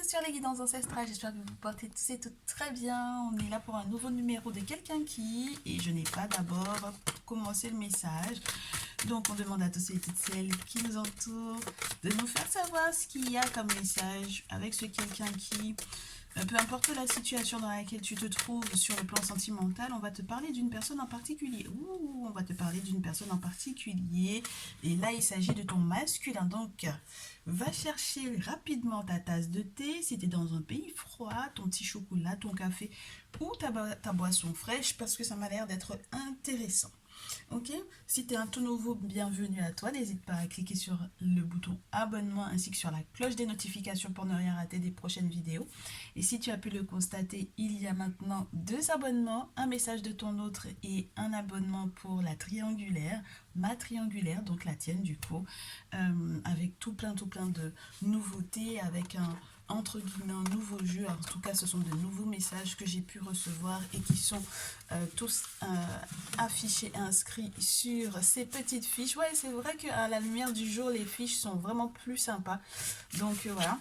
sur les guidances ancestrales, j'espère que vous vous portez tous et toutes très bien. On est là pour un nouveau numéro de quelqu'un qui, et je n'ai pas d'abord commencé le message. Donc on demande à tous et toutes celles qui nous entourent de nous faire savoir ce qu'il y a comme message avec ce quelqu'un qui, peu importe la situation dans laquelle tu te trouves sur le plan sentimental, on va te parler d'une personne en particulier. Ouh, on va te parler d'une personne en particulier. Et là, il s'agit de ton masculin. Donc, va chercher rapidement ta tasse de thé. Si tu es dans un pays froid, ton petit chocolat, ton café ou ta boisson fraîche, parce que ça m'a l'air d'être intéressant. Ok. Si tu es un tout nouveau, bienvenue à toi. N'hésite pas à cliquer sur le bouton abonnement ainsi que sur la cloche des notifications pour ne rien rater des prochaines vidéos. Et si tu as pu le constater, il y a maintenant 2 abonnements, un message de ton autre et un abonnement pour la triangulaire, ma triangulaire, donc la tienne du coup, avec tout plein de nouveautés, avec entre guillemets un nouveau jeu. En tout cas, ce sont de nouveaux messages que j'ai pu recevoir et qui sont tous affichés et inscrits sur ces petites fiches. Ouais, c'est vrai qu'à la lumière du jour, les fiches sont vraiment plus sympas. Donc voilà.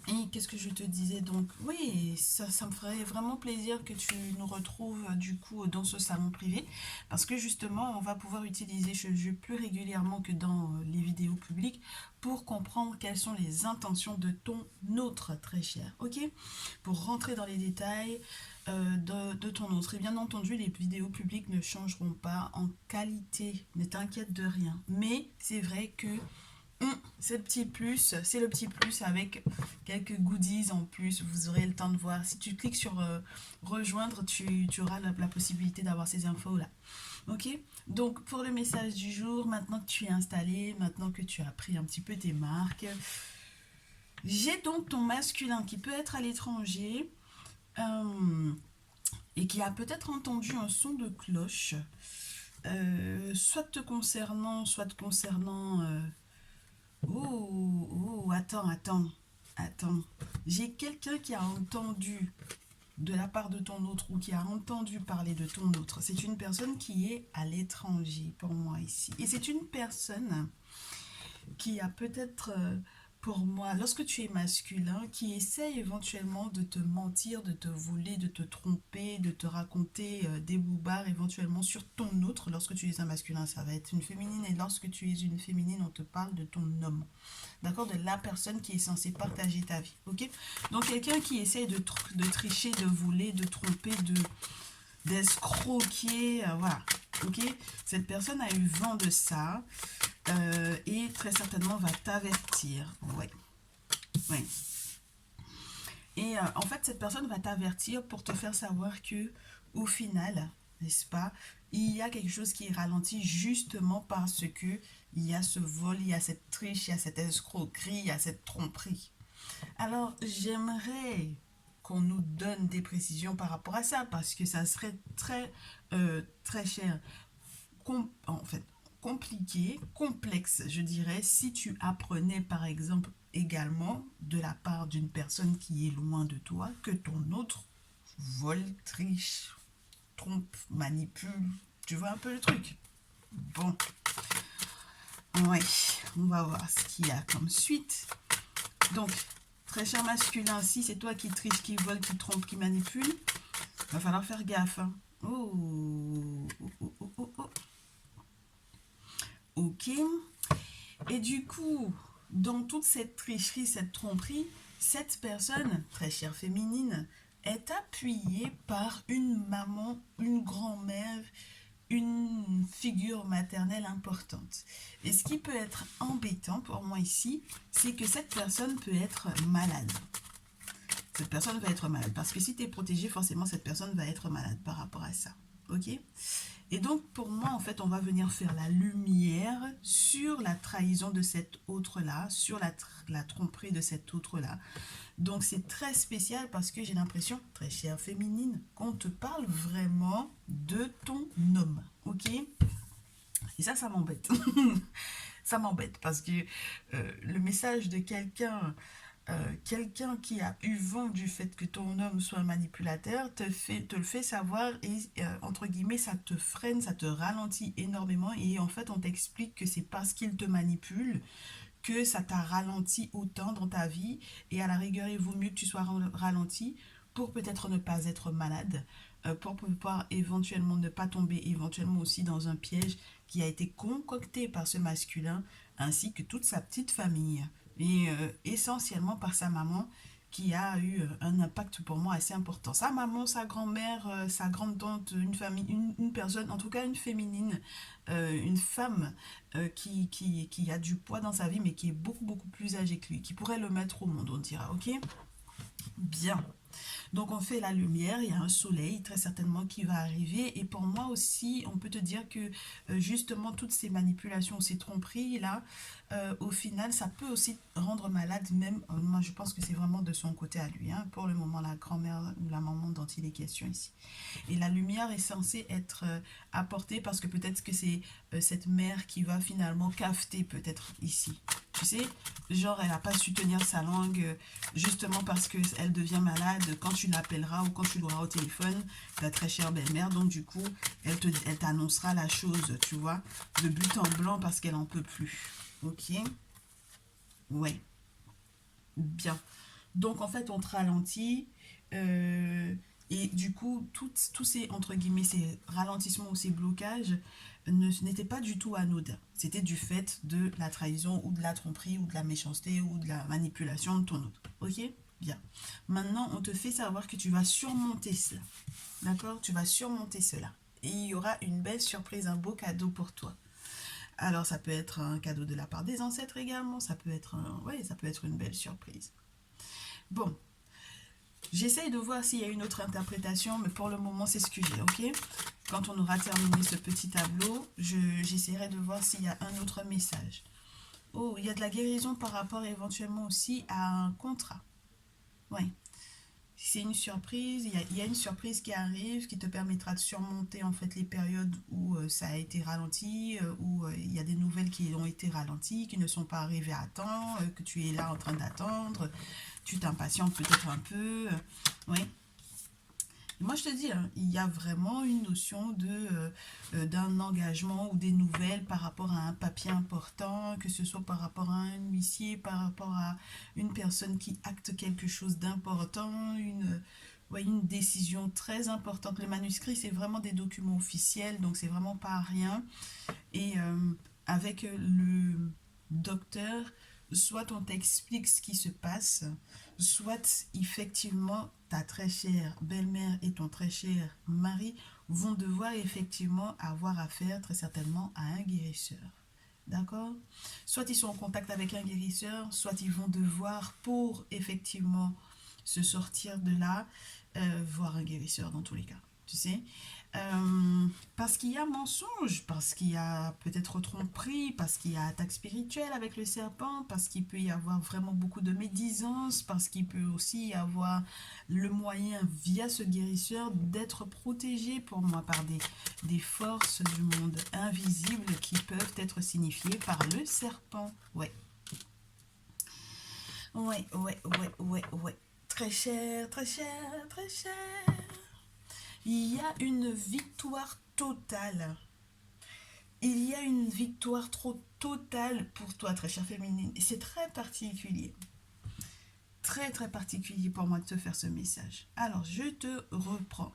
Et qu'est-ce que je te disais donc? Oui, ça me ferait vraiment plaisir que tu nous retrouves du coup dans ce salon privé parce que justement on va pouvoir utiliser ce jeu plus régulièrement que dans les vidéos publiques pour comprendre quelles sont les intentions de ton autre très cher, ok? Pour rentrer dans les détails de ton autre. Et bien entendu, les vidéos publiques ne changeront pas en qualité, ne t'inquiète de rien. Mais c'est vrai que c'est le petit plus avec quelques goodies en plus. Vous aurez le temps de voir. Si tu cliques sur rejoindre, tu auras la possibilité d'avoir ces infos-là. Ok. Donc, pour le message du jour, maintenant que tu es installé, maintenant que tu as pris un petit peu tes marques, j'ai donc ton masculin qui peut être à l'étranger et qui a peut-être entendu un son de cloche, soit te concernant, soit te concernant. Attends. J'ai quelqu'un qui a entendu de la part de ton autre ou qui a entendu parler de ton autre. C'est une personne qui est à l'étranger pour moi ici. Et c'est une personne qui a peut-être, pour moi, lorsque tu es masculin, qui essaie éventuellement de te mentir, de te voler, de te tromper, de te raconter des boubards éventuellement sur ton autre. Lorsque tu es un masculin, ça va être une féminine. Et lorsque tu es une féminine, on te parle de ton homme. D'accord? De la personne qui est censée partager ta vie. Ok? Donc quelqu'un qui essaie de tricher, de voler, de tromper, d'escroquer, voilà. Ok? Cette personne a eu vent de ça et très certainement va t'avertir. Ouais. Ouais. Et en fait, cette personne va t'avertir pour te faire savoir que, au final, n'est-ce pas, il y a quelque chose qui est ralenti justement parce que il y a ce vol, il y a cette triche, il y a cette escroquerie, il y a cette tromperie. Alors, j'aimerais qu'on nous donne des précisions par rapport à ça parce que ça serait très cher. En fait, compliqué, complexe, je dirais, si tu apprenais par exemple également de la part d'une personne qui est loin de toi que ton autre vole, triche, trompe, manipule. Tu vois un peu le truc? Bon, ouais, on va voir ce qu'il y a comme suite. Donc, très cher masculin, si c'est toi qui triche, qui vole, qui trompe, qui manipule, va falloir faire gaffe. Hein. Oh. Ok. Et du coup, dans toute cette tricherie, cette tromperie, cette personne, très chère féminine, est appuyée par une maman, une grand-mère, une figure maternelle importante. Et ce qui peut être embêtant pour moi ici, c'est que cette personne peut être malade. Cette personne va être malade. Parce que si tu es protégé, forcément, cette personne va être malade par rapport à ça. Ok? Et donc, pour moi, en fait, on va venir faire la lumière sur la trahison de cet autre-là, sur la tromperie de cet autre-là. Donc, c'est très spécial parce que j'ai l'impression, très chère féminine, qu'on te parle vraiment de ton homme. Ok? Et ça m'embête. Ça m'embête parce que le message de quelqu'un qui a eu vent du fait que ton homme soit un manipulateur te le fait savoir et entre guillemets ça te freine, ça te ralentit énormément et en fait on t'explique que c'est parce qu'il te manipule que ça t'a ralenti autant dans ta vie. Et à la rigueur, il vaut mieux que tu sois ralenti pour peut-être ne pas être malade, pour pouvoir éventuellement ne pas tomber éventuellement aussi dans un piège qui a été concocté par ce masculin ainsi que toute sa petite famille. Et essentiellement par sa maman qui a eu un impact pour moi assez important. Sa maman, sa grand-mère, sa grande-tante, une famille, une personne, en tout cas une féminine, une femme qui a du poids dans sa vie, mais qui est beaucoup, beaucoup plus âgée que lui, qui pourrait le mettre au monde, on dira, ok? Bien. Donc on fait la lumière, il y a un soleil très certainement qui va arriver. Et pour moi aussi, on peut te dire que justement toutes ces manipulations, ces tromperies là, au final, ça peut aussi rendre malade même. Moi, je pense que c'est vraiment de son côté à lui. Hein, pour le moment, la grand-mère ou la maman dont il est question ici. Et la lumière est censée être apportée parce que peut-être que c'est cette mère qui va finalement cafeter peut-être ici. Tu sais, genre elle n'a pas su tenir sa langue justement parce qu'elle devient malade quand tu l'appelleras ou quand tu l'auras au téléphone, ta très chère belle-mère. Donc du coup, elle t'annoncera la chose, tu vois, de but en blanc parce qu'elle en peut plus. Ok? Ouais, bien. Donc en fait, on te ralentit. Et du coup, tous ces, entre guillemets, ces ralentissements ou ces blocages n'étaient pas du tout anodins. C'était du fait de la trahison ou de la tromperie ou de la méchanceté ou de la manipulation de ton autre. Ok? Bien. Maintenant, on te fait savoir que tu vas surmonter cela. D'accord? Tu vas surmonter cela. Et il y aura une belle surprise, un beau cadeau pour toi. Alors, ça peut être un cadeau de la part des ancêtres également. Ça peut être, ouais, ça peut être une belle surprise. Bon, j'essaye de voir s'il y a une autre interprétation, mais pour le moment, c'est ce que j'ai, ok? Quand on aura terminé ce petit tableau, j'essaierai de voir s'il y a un autre message. Oh, il y a de la guérison par rapport éventuellement aussi à un contrat. Oui, c'est une surprise, il y a une surprise qui arrive qui te permettra de surmonter en fait les périodes où ça a été ralenti, où il y a des nouvelles qui ont été ralenties, qui ne sont pas arrivées à temps, que tu es là en train d'attendre, tu t'impatientes peut-être un peu, oui. Moi, je te dis, hein, il y a vraiment une notion d'un engagement ou des nouvelles par rapport à un papier important, que ce soit par rapport à un huissier, par rapport à une personne qui acte quelque chose d'important, ouais, une décision très importante. Le manuscrit, c'est vraiment des documents officiels, donc c'est vraiment pas rien. Et avec le docteur, soit on t'explique ce qui se passe, soit effectivement ta très chère belle-mère et ton très cher mari vont devoir effectivement avoir affaire très certainement à un guérisseur. D'accord? Soit ils sont en contact avec un guérisseur, soit ils vont devoir, pour effectivement se sortir de là, voir un guérisseur dans tous les cas. Tu sais? Parce qu'il y a mensonge, parce qu'il y a peut-être tromperie, parce qu'il y a attaque spirituelle avec le serpent, parce qu'il peut y avoir vraiment beaucoup de médisance, parce qu'il peut aussi y avoir le moyen via ce guérisseur d'être protégé pour moi par des forces du monde invisibles qui peuvent être signifiées par le serpent. Ouais, ouais, ouais, ouais, ouais, ouais. Très cher, très cher, très cher. Il y a une victoire totale. Il y a une victoire trop totale pour toi, très chère féminine. Et c'est très particulier. Très, très particulier pour moi de te faire ce message. Alors, je te reprends.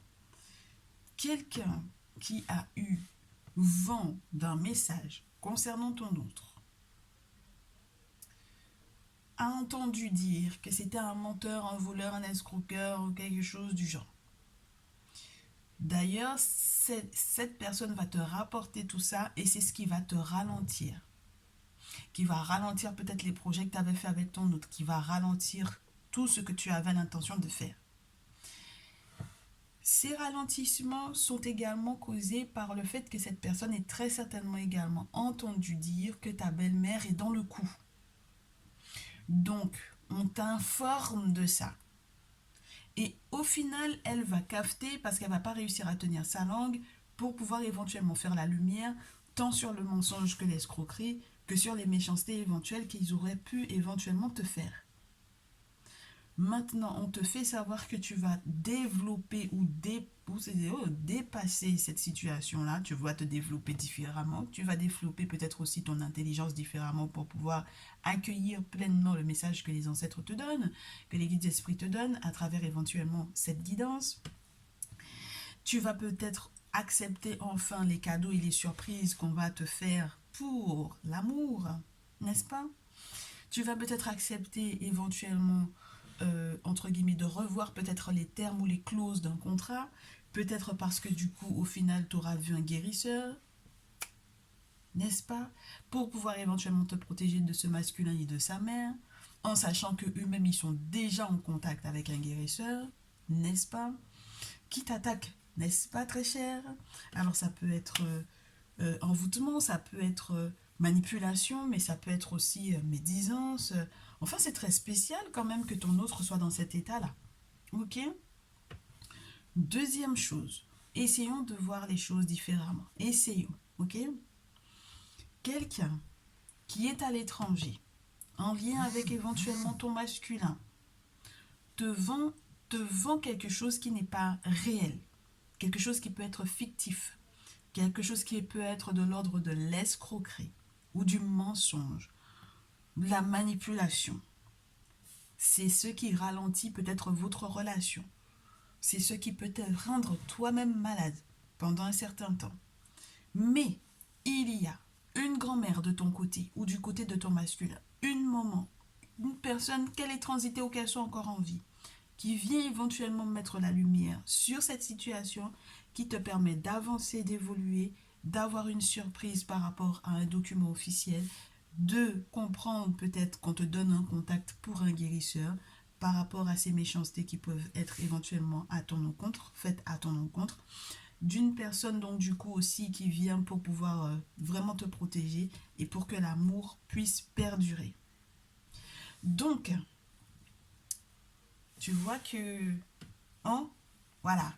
Quelqu'un qui a eu vent d'un message concernant ton autre a entendu dire que c'était un menteur, un voleur, un escroqueur ou quelque chose du genre. D'ailleurs, cette personne va te rapporter tout ça et c'est ce qui va te ralentir. Qui va ralentir peut-être les projets que tu avais fait avec ton autre, qui va ralentir tout ce que tu avais l'intention de faire. Ces ralentissements sont également causés par le fait que cette personne est très certainement également entendu dire que ta belle-mère est dans le coup. Donc, on t'informe de ça. Et au final, elle va cafeter parce qu'elle ne va pas réussir à tenir sa langue pour pouvoir éventuellement faire la lumière, tant sur le mensonge que l'escroquerie, que sur les méchancetés éventuelles qu'ils auraient pu éventuellement te faire. Maintenant, on te fait savoir que tu vas développer ou dépasser cette situation-là. Tu vas te développer différemment. Tu vas développer peut-être aussi ton intelligence différemment pour pouvoir accueillir pleinement le message que les ancêtres te donnent, que les guides esprits te donnent à travers éventuellement cette guidance. Tu vas peut-être accepter enfin les cadeaux et les surprises qu'on va te faire pour l'amour, n'est-ce pas? Tu vas peut-être accepter éventuellement, entre guillemets, de revoir peut-être les termes ou les clauses d'un contrat, peut-être parce que du coup, au final, tu auras vu un guérisseur, n'est-ce pas? Pour pouvoir éventuellement te protéger de ce masculin et de sa mère, en sachant que eux-mêmes, ils sont déjà en contact avec un guérisseur, n'est-ce pas? Qui t'attaque, n'est-ce pas, très cher? Alors, ça peut être envoûtement, ça peut être manipulation, mais ça peut être aussi médisance. Enfin, c'est très spécial quand même que ton autre soit dans cet état-là. Ok? Deuxième chose, essayons de voir les choses différemment. Essayons. Ok? Quelqu'un qui est à l'étranger, en lien avec éventuellement ton masculin, te vend, te vend quelque chose qui n'est pas réel, quelque chose qui peut être fictif, quelque chose qui peut être de l'ordre de l'escroquerie ou du mensonge, de la manipulation. C'est ce qui ralentit peut-être votre relation. C'est ce qui peut te rendre toi-même malade pendant un certain temps. Mais il y a une grand-mère de ton côté ou du côté de ton masculin, une maman, une personne qu'elle ait transité ou qu'elle soit encore en vie, qui vient éventuellement mettre la lumière sur cette situation, qui te permet d'avancer, d'évoluer, d'avoir une surprise par rapport à un document officiel, de comprendre peut-être qu'on te donne un contact pour un guérisseur par rapport à ces méchancetés qui peuvent être éventuellement à ton encontre, faites à ton encontre, d'une personne donc du coup aussi qui vient pour pouvoir vraiment te protéger et pour que l'amour puisse perdurer. Donc, tu vois que, hein, voilà.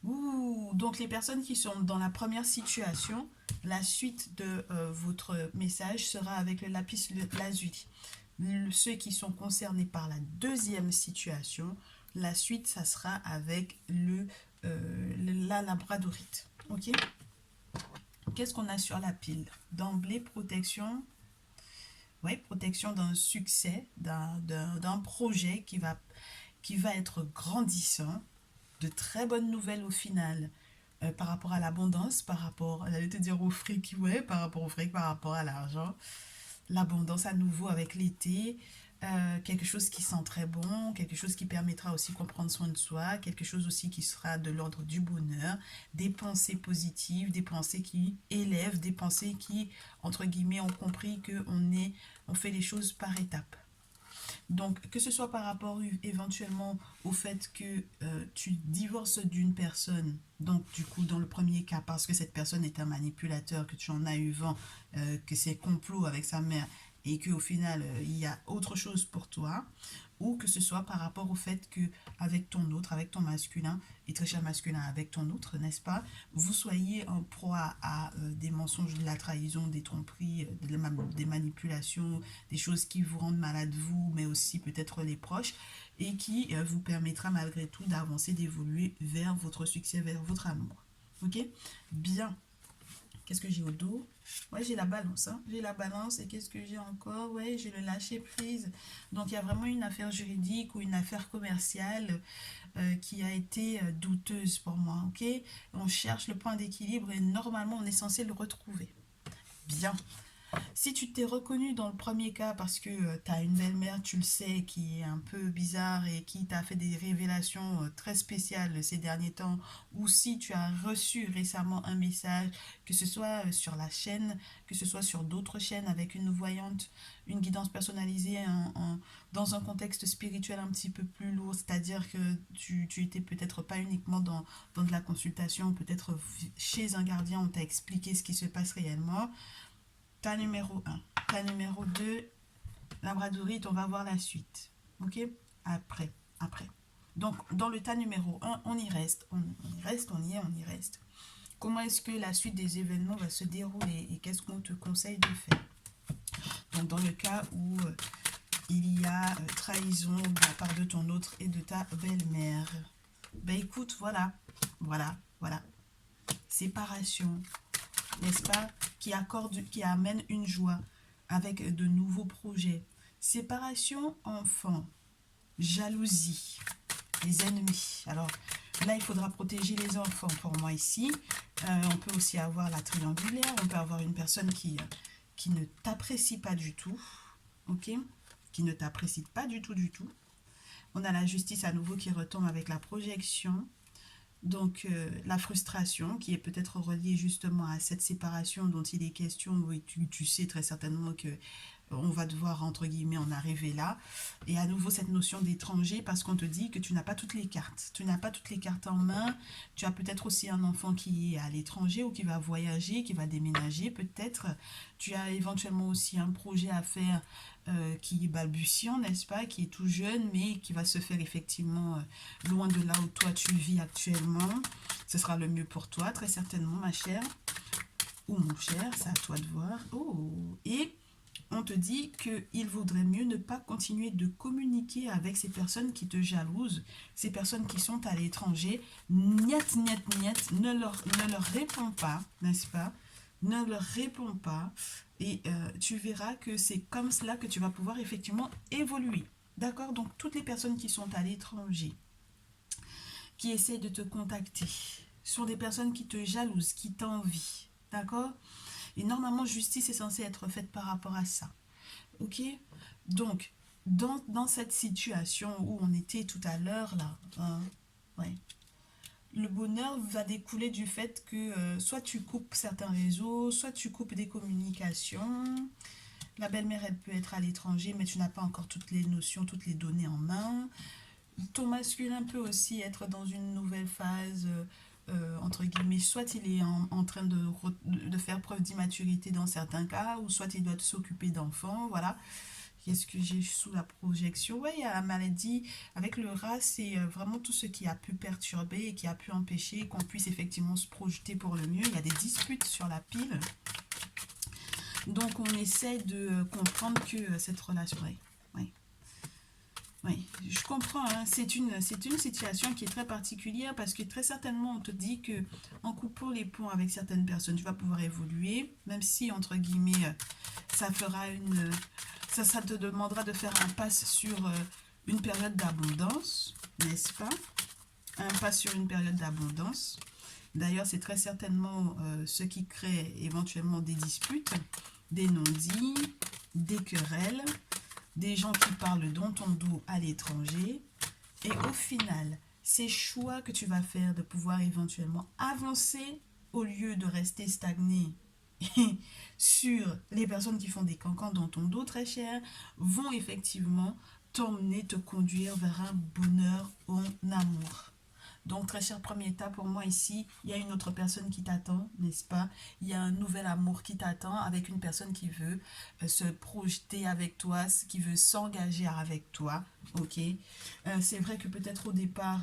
Ouh, donc les personnes qui sont dans la première situation, la suite de votre message sera avec le lapis lazuli. Ceux qui sont concernés par la deuxième situation, la suite, ça sera avec la labradorite. Ok? Qu'est-ce qu'on a sur la pile? D'emblée, protection. Oui, protection d'un succès, d'un projet qui va être grandissant. De très bonnes nouvelles au final par rapport à l'abondance, par rapport, j'allais te dire au fric, ouais, par rapport au fric, par rapport à l'argent. L'abondance à nouveau avec l'été, quelque chose qui sent très bon, quelque chose qui permettra aussi de prendre soin de soi, quelque chose aussi qui sera de l'ordre du bonheur, des pensées positives, des pensées qui élèvent, des pensées qui, entre guillemets, ont compris on fait les choses par étapes. Donc, que ce soit par rapport éventuellement au fait que tu divorces d'une personne, donc du coup dans le premier cas parce que cette personne est un manipulateur, que tu en as eu vent, que c'est complot avec sa mère et qu'au final il y a autre chose pour toi, ou que ce soit par rapport au fait que avec ton autre, avec ton masculin, et très cher masculin avec ton autre, n'est-ce pas, vous soyez en proie à des mensonges, de la trahison, des tromperies, des manipulations, des choses qui vous rendent malade vous, mais aussi peut-être les proches, et qui vous permettra malgré tout d'avancer, d'évoluer vers votre succès, vers votre amour. Ok? Bien. Qu'est-ce que j'ai au dos? Ouais, j'ai la balance. Hein. J'ai la balance et qu'est-ce que j'ai encore? Ouais, j'ai le lâcher prise. Donc, il y a vraiment une affaire juridique ou une affaire commerciale qui a été douteuse pour moi. Ok? On cherche le point d'équilibre et normalement, on est censé le retrouver. Bien. Si tu t'es reconnu dans le premier cas parce que tu as une belle-mère, tu le sais, qui est un peu bizarre et qui t'a fait des révélations très spéciales ces derniers temps, ou si tu as reçu récemment un message, que ce soit sur la chaîne, que ce soit sur d'autres chaînes avec une voyante, une guidance personnalisée dans un contexte spirituel un petit peu plus lourd, c'est-à-dire que tu étais peut-être pas uniquement dans de la consultation, peut-être chez un gardien, on t'a expliqué ce qui se passe réellement. Tas numéro 1. Tas numéro 2, labradorite, on va voir la suite. Ok? Après. Donc, dans le tas numéro 1, on y reste. On y reste, on y est, on y reste. Comment est-ce que la suite des événements va se dérouler et qu'est-ce qu'on te conseille de faire? Donc, dans le cas où il y a trahison de la part de ton autre et de ta belle-mère. Ben écoute, voilà. Séparation, n'est-ce pas, qui amène une joie avec de nouveaux projets. Séparation, enfant, jalousie, les ennemis. Alors là, il faudra protéger les enfants pour moi ici. On peut aussi avoir la triangulaire, on peut avoir une personne qui ne t'apprécie pas du tout, ok, qui ne t'apprécie pas du tout. On a la justice à nouveau qui retombe avec la projection. Donc, la frustration qui est peut-être reliée justement à cette séparation dont il est question, oui, tu sais très certainement que on va devoir, entre guillemets, en arriver là. Et à nouveau, cette notion d'étranger, parce qu'on te dit que tu n'as pas toutes les cartes. Tu n'as pas toutes les cartes en main. Tu as peut-être aussi un enfant qui est à l'étranger ou qui va voyager, qui va déménager peut-être. Tu as éventuellement aussi un projet à faire qui est balbutiant, n'est-ce pas, qui est tout jeune, mais qui va se faire effectivement loin de là où toi tu vis actuellement. Ce sera le mieux pour toi, très certainement, ma chère. Ou mon cher, c'est à toi de voir. Oh, et on te dit qu'il vaudrait mieux ne pas continuer de communiquer avec ces personnes qui te jalousent, ces personnes qui sont à l'étranger. Niet, ne leur réponds pas, n'est-ce pas? Ne leur réponds pas et tu verras que c'est comme cela que tu vas pouvoir effectivement évoluer. D'accord? Donc, toutes les personnes qui sont à l'étranger, qui essaient de te contacter, sont des personnes qui te jalousent, qui t'envient. D'accord? Et normalement, justice est censée être faite par rapport à ça. Ok? Donc, dans cette situation où on était tout à l'heure, là, ouais, le bonheur va découler du fait que soit tu coupes certains réseaux, soit tu coupes des communications. La belle-mère, elle peut être à l'étranger, mais tu n'as pas encore toutes les notions, toutes les données en main. Ton masculin peut aussi être dans une nouvelle phase, entre guillemets, soit il est en train de faire preuve d'immaturité dans certains cas, ou soit il doit s'occuper d'enfants, voilà. Qu'est-ce que j'ai sous la projection? Ouais, il y a la maladie. Avec le rat, c'est vraiment tout ce qui a pu perturber et qui a pu empêcher qu'on puisse effectivement se projeter pour le mieux. Il y a des disputes sur la pile. Donc, on essaie de comprendre que cette relation... Ouais, ouais. Oui, je comprends, hein. C'est une situation qui est très particulière parce que très certainement on te dit que en coupant les ponts avec certaines personnes, tu vas pouvoir évoluer, même si entre guillemets ça fera ça te demandera de faire un pas sur une période d'abondance, n'est-ce pas? Un pas sur une période d'abondance. D'ailleurs, c'est très certainement ce qui crée éventuellement des disputes, des non-dits, des querelles, des gens qui parlent dans ton dos à l'étranger. Et au final, ces choix que tu vas faire de pouvoir éventuellement avancer au lieu de rester stagné sur les personnes qui font des cancans dans ton dos très cher, vont effectivement t'emmener, te conduire vers un bonheur en amour. Donc, très cher premier état pour moi ici, il y a une autre personne qui t'attend, n'est-ce pas? Il y a un nouvel amour qui t'attend avec une personne qui veut se projeter avec toi, qui veut s'engager avec toi, ok? C'est vrai que peut-être au départ,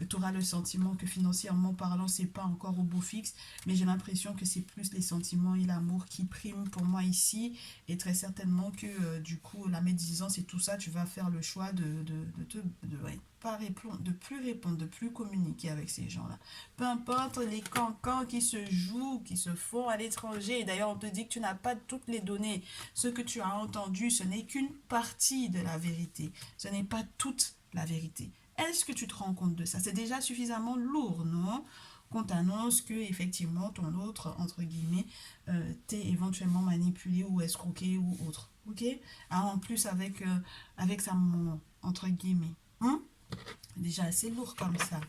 tu auras le sentiment que financièrement parlant, c'est pas encore au beau fixe, mais j'ai l'impression que c'est plus les sentiments et l'amour qui priment pour moi ici, et très certainement que du coup, la médisance et tout ça, tu vas faire le choix ouais, de plus répondre, de plus communiquer avec ces gens-là. Peu importe les cancans qui se jouent, qui se font à l'étranger, et d'ailleurs on te dit que tu n'as pas toutes les données, ce que tu as entendu, ce n'est qu'une partie de la vérité, ce n'est pas toute la vérité. Est-ce que tu te rends compte de ça? C'est déjà suffisamment lourd, non? Qu'on t'annonce que effectivement ton autre, entre guillemets, t'est éventuellement manipulé ou escroqué ou autre. Ok? Ah, en plus avec sa maman, entre guillemets. Déjà assez lourd comme ça.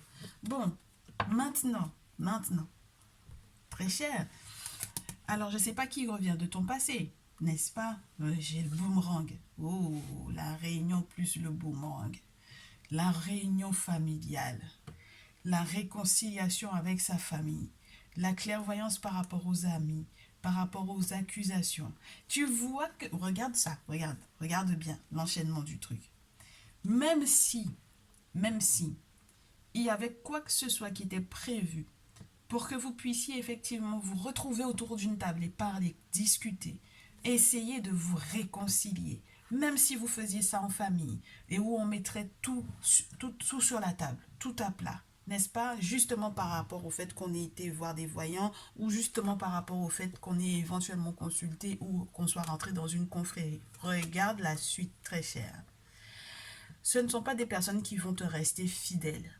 Bon, maintenant, très cher. Alors, je ne sais pas qui revient de ton passé, n'est-ce pas? J'ai le boomerang. Oh, la réunion plus le boomerang. La réunion familiale, la réconciliation avec sa famille, la clairvoyance par rapport aux amis, par rapport aux accusations. Tu vois que... Regarde ça, regarde bien l'enchaînement du truc. Même si, il y avait quoi que ce soit qui était prévu pour que vous puissiez effectivement vous retrouver autour d'une table et parler, discuter, essayer de vous réconcilier, même si vous faisiez ça en famille, et où on mettrait tout sur la table, tout à plat, n'est-ce pas? Justement par rapport au fait qu'on ait été voir des voyants, ou justement par rapport au fait qu'on ait éventuellement consulté, ou qu'on soit rentré dans une confrérie. Regarde la suite, très chère. Ce ne sont pas des personnes qui vont te rester fidèles.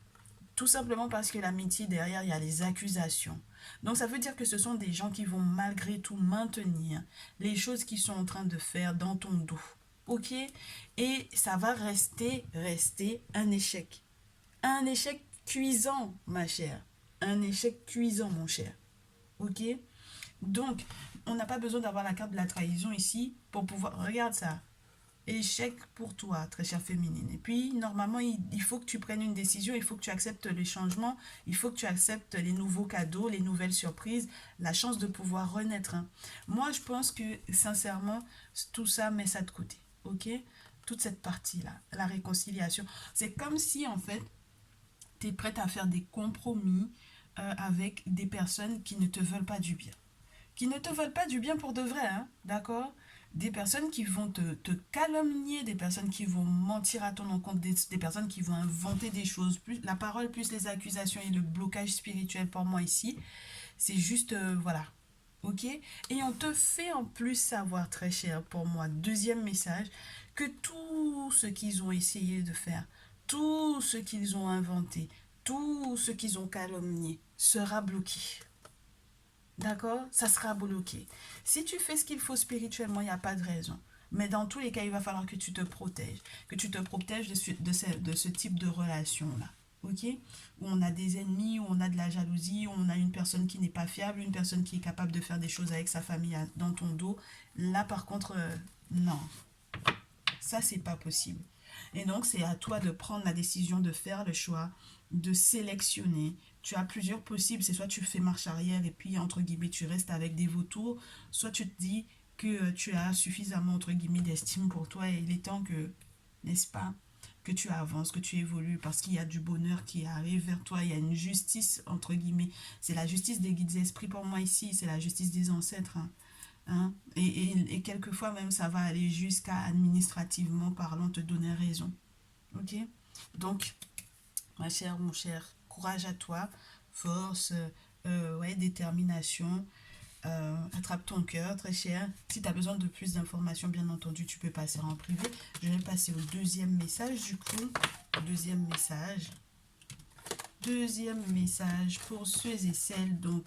Tout simplement parce que l'amitié, derrière, il y a les accusations. Donc ça veut dire que ce sont des gens qui vont malgré tout maintenir les choses qu'ils sont en train de faire dans ton dos. Ok? Et ça va rester un échec. Un échec cuisant, ma chère. Un échec cuisant, mon cher. Ok? Donc, on n'a pas besoin d'avoir la carte de la trahison ici pour pouvoir... Regarde ça. Échec pour toi, très chère féminine. Et puis, normalement, il faut que tu prennes une décision, il faut que tu acceptes les changements, il faut que tu acceptes les nouveaux cadeaux, les nouvelles surprises, la chance de pouvoir renaître. Hein. Moi, je pense que, sincèrement, tout ça, met ça de côté. Ok? Toute cette partie-là, la réconciliation. C'est comme si, en fait, tu es prête à faire des compromis avec des personnes qui ne te veulent pas du bien. Qui ne te veulent pas du bien pour de vrai, hein, d'accord? Des personnes qui vont te calomnier, des personnes qui vont mentir à ton encontre, des personnes qui vont inventer des choses. Plus, la parole plus les accusations et le blocage spirituel pour moi ici, c'est juste, voilà, ok? Et on te fait en plus savoir, très cher pour moi, deuxième message, que tout ce qu'ils ont essayé de faire, tout ce qu'ils ont inventé, tout ce qu'ils ont calomnié sera bloqué. D'accord? Ça sera bloqué. Si tu fais ce qu'il faut spirituellement, il n'y a pas de raison. Mais dans tous les cas, il va falloir que tu te protèges. Que tu te protèges de ce type de relation-là. Ok? Où on a des ennemis, où on a de la jalousie, où on a une personne qui n'est pas fiable, une personne qui est capable de faire des choses avec sa famille dans ton dos. Là, par contre, non. Ça, c'est pas possible. Et donc, c'est à toi de prendre la décision de faire le choix, de sélectionner. Tu as plusieurs possibles. C'est soit tu fais marche arrière et puis, entre guillemets, tu restes avec des vautours. Soit tu te dis que tu as suffisamment, entre guillemets, d'estime pour toi et il est temps que, n'est-ce pas, que tu avances, que tu évolues parce qu'il y a du bonheur qui arrive vers toi. Il y a une justice, entre guillemets. C'est la justice des guides esprits pour moi ici. C'est la justice des ancêtres. Hein. Hein? Et quelquefois même ça va aller jusqu'à administrativement parlant te donner raison. Ok? Donc, ma chère, mon cher, courage à toi, force, ouais, détermination, attrape ton cœur, très cher. Si tu as besoin de plus d'informations, bien entendu, tu peux passer en privé. Je vais passer au deuxième message du coup. Deuxième message. Deuxième message pour ceux et celles donc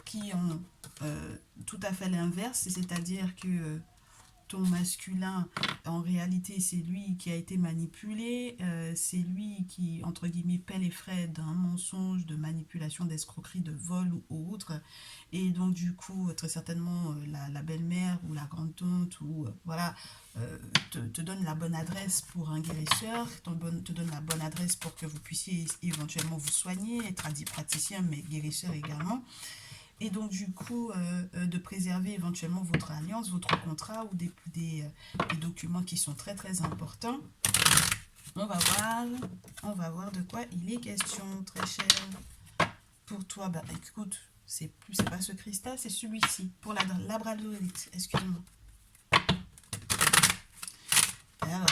qui ont tout à fait l'inverse, c'est-à-dire que ton masculin, en réalité, c'est lui qui a été manipulé, c'est lui qui, entre guillemets, paie les frais d'un mensonge, de manipulation, d'escroquerie, de vol ou autre. Et donc, du coup, très certainement, la belle-mère ou la grande-tante ou, voilà, te donne la bonne adresse pour un guérisseur, te donne la bonne adresse pour que vous puissiez éventuellement vous soigner, être praticien, mais guérisseur également. Et donc, du coup, de préserver éventuellement votre alliance, votre contrat ou des documents qui sont très, très importants. On va voir de quoi il est question, très cher. Pour toi, bah écoute, c'est pas ce cristal, c'est celui-ci. Pour la labradorite, excuse-moi. Alors,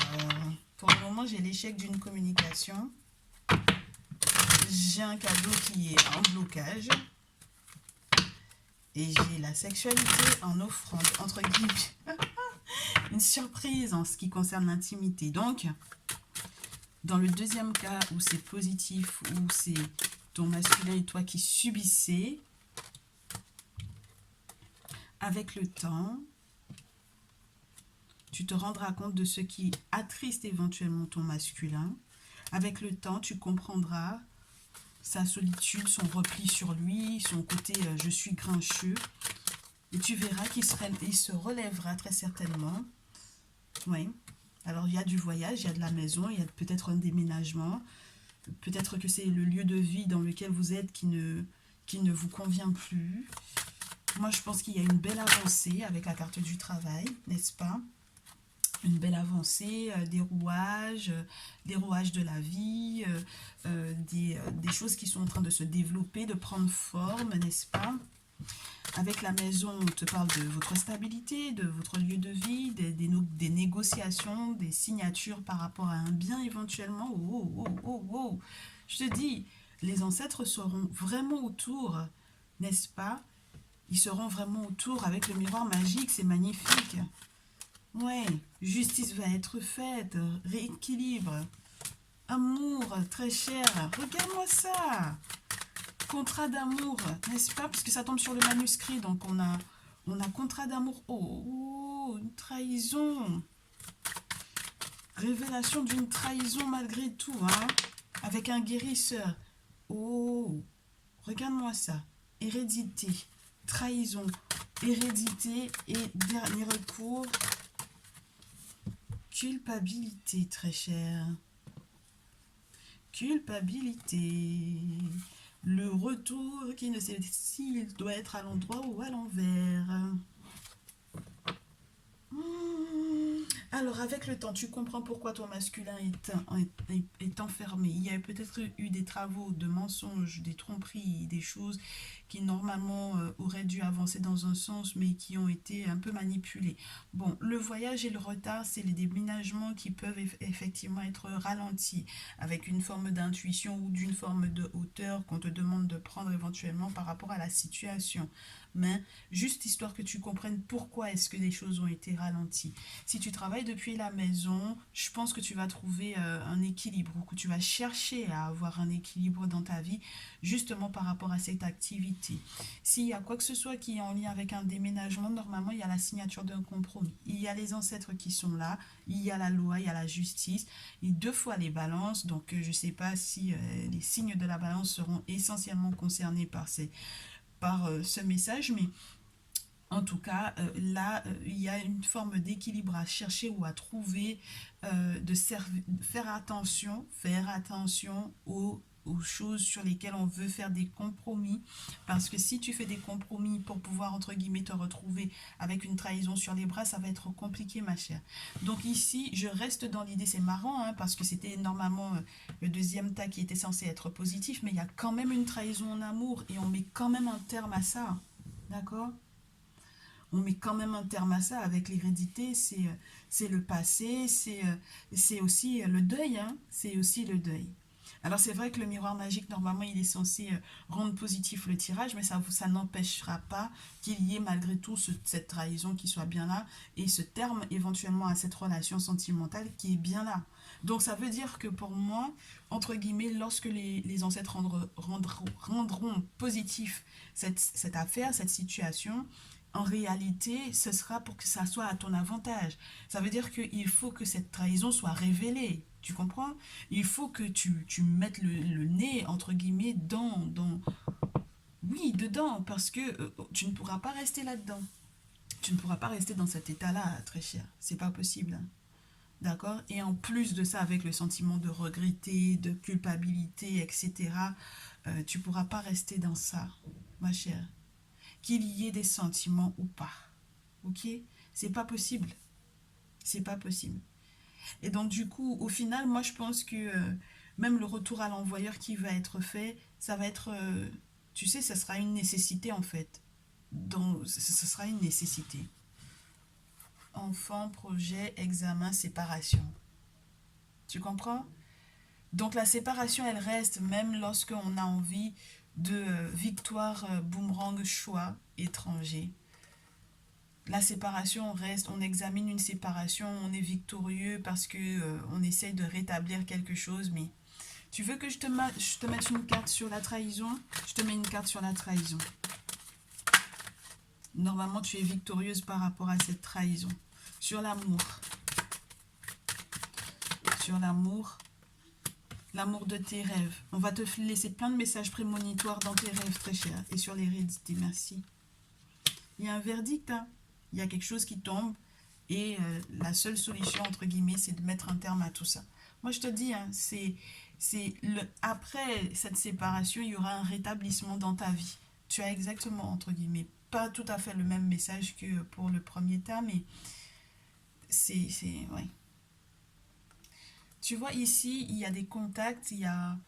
pour le moment, j'ai l'échec d'une communication. J'ai un cadeau qui est en blocage. Et j'ai la sexualité en offrande, entre guillemets. Une surprise en ce qui concerne l'intimité. Donc, dans le deuxième cas où c'est positif, où c'est ton masculin et toi qui subissez, avec le temps, tu te rendras compte de ce qui attriste éventuellement ton masculin. Avec le temps, tu comprendras sa solitude, son repli sur lui, son côté je suis grincheux. Et tu verras qu'il se relèvera très certainement. Oui. Alors, il y a du voyage, il y a de la maison, il y a peut-être un déménagement. Peut-être que c'est le lieu de vie dans lequel vous êtes qui ne vous convient plus. Moi, je pense qu'il y a une belle avancée avec la carte du travail, n'est-ce pas? Une belle avancée, des rouages de la vie, des choses qui sont en train de se développer, de prendre forme, n'est-ce pas? Avec la maison, on te parle de votre stabilité, de votre lieu de vie, des négociations, des signatures par rapport à un bien éventuellement. Oh, oh, oh, oh, oh. Je te dis, les ancêtres seront vraiment autour, n'est-ce pas? Ils seront vraiment autour avec le miroir magique, c'est magnifique. Ouais, justice va être faite, rééquilibre, amour très cher. Regarde-moi ça. Contrat d'amour, n'est-ce pas? Parce que ça tombe sur le manuscrit, donc on a contrat d'amour. Oh, oh, une trahison. Révélation d'une trahison malgré tout, hein? Avec un guérisseur. Oh, regarde-moi ça. Hérédité, trahison, hérédité et dernier recours, culpabilité, très cher. Culpabilité. Le retour qui ne sait s'il doit être à l'endroit ou à l'envers. Alors, avec le temps, tu comprends pourquoi ton masculin est enfermé. Il y a peut-être eu des travaux de mensonges, des tromperies, des choses qui normalement auraient dû avancer dans un sens, mais qui ont été un peu manipulées. Bon, le voyage et le retard, c'est les déménagements qui peuvent effectivement être ralentis, avec une forme d'intuition ou d'une forme de hauteur qu'on te demande de prendre éventuellement par rapport à la situation. Mais juste histoire que tu comprennes pourquoi est-ce que les choses ont été ralenties. Si tu travailles depuis la maison, je pense que tu vas trouver un équilibre ou que tu vas chercher à avoir un équilibre dans ta vie justement par rapport à cette activité. S'il y a quoi que ce soit qui est en lien avec un déménagement, normalement il y a la signature d'un compromis. Il y a les ancêtres qui sont là, il y a la loi, il y a la justice, et deux fois les balances. Donc je ne sais pas si les signes de la balance seront essentiellement concernés par ce message, mais en tout cas, là, il y a une forme d'équilibre à chercher ou à trouver, faire attention aux choses sur lesquelles on veut faire des compromis. Parce que si tu fais des compromis pour pouvoir, entre guillemets, te retrouver avec une trahison sur les bras, ça va être compliqué, ma chère. Donc ici, je reste dans l'idée, c'est marrant, hein, parce que c'était normalement le deuxième tas qui était censé être positif, mais il y a quand même une trahison en amour et on met quand même un terme à ça. D'accord? On met quand même un terme à ça avec l'hérédité, c'est le passé, c'est aussi le deuil, hein, c'est aussi le deuil. Alors c'est vrai que le miroir magique, normalement, il est censé rendre positif le tirage, mais ça n'empêchera pas qu'il y ait malgré tout cette trahison qui soit bien là, et ce terme éventuellement à cette relation sentimentale qui est bien là. Donc ça veut dire que pour moi, entre guillemets, lorsque les ancêtres rendront positif cette affaire, cette situation, en réalité, ce sera pour que ça soit à ton avantage. Ça veut dire qu'il faut que cette trahison soit révélée. Tu comprends? Il faut que tu mettes le nez, entre guillemets, Oui, dedans, parce que tu ne pourras pas rester là-dedans. Tu ne pourras pas rester dans cet état-là, très cher. C'est pas possible, hein. D'accord? Et en plus de ça, avec le sentiment de regretter, de culpabilité, etc., tu pourras pas rester dans ça, ma chère. Qu'il y ait des sentiments ou pas. Ok? C'est pas possible. C'est pas possible. Et donc, du coup, au final, moi, je pense que même le retour à l'envoyeur qui va être fait, ça va être, tu sais, ça sera une nécessité en fait. Donc, ce sera une nécessité. Enfant, projet, examen, séparation. Tu comprends? Donc, la séparation, elle reste même lorsqu'on a envie de victoire, boomerang, choix, étranger. La séparation reste, on examine une séparation, on est victorieux parce que on essaye de rétablir quelque chose, mais tu veux que je te mette une carte sur la trahison? Je te mets une carte sur la trahison. Normalement, tu es victorieuse par rapport à cette trahison. Sur l'amour. Sur l'amour. L'amour de tes rêves. On va te laisser plein de messages prémonitoires dans tes rêves, très cher. Et sur l'hérédité, merci. Il y a un verdict, hein. Il y a quelque chose qui tombe. Et la seule solution, entre guillemets, c'est de mettre un terme à tout ça. Moi, je te dis, hein, après cette séparation, il y aura un rétablissement dans ta vie. Tu as exactement, entre guillemets, pas tout à fait le même message que pour le premier tas, mais ouais. Tu vois, ici, il y a des contacts, il y a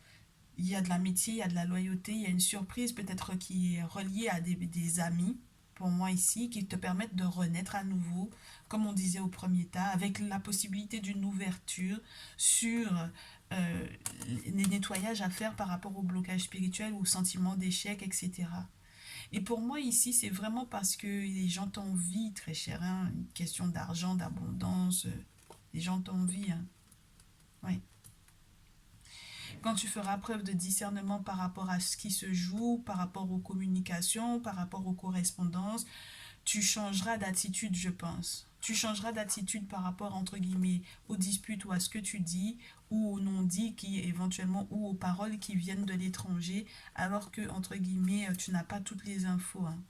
il y a de l'amitié, il y a de la loyauté, il y a une surprise peut-être qui est reliée à des amis, pour moi ici, qui te permettent de renaître à nouveau, comme on disait au premier tas, avec la possibilité d'une ouverture sur les nettoyages à faire par rapport au blocage spirituel, au sentiment d'échec, etc. Et pour moi ici, c'est vraiment parce que les gens t'envient, très cher, hein, une question d'argent, d'abondance, les gens t'envient, hein. Oui. Quand tu feras preuve de discernement par rapport à ce qui se joue, par rapport aux communications, par rapport aux correspondances, tu changeras d'attitude, je pense. Tu changeras d'attitude par rapport, entre guillemets, aux disputes ou à ce que tu dis, ou aux non-dits qui éventuellement, ou aux paroles qui viennent de l'étranger, alors que, entre guillemets, tu n'as pas toutes les infos, hein.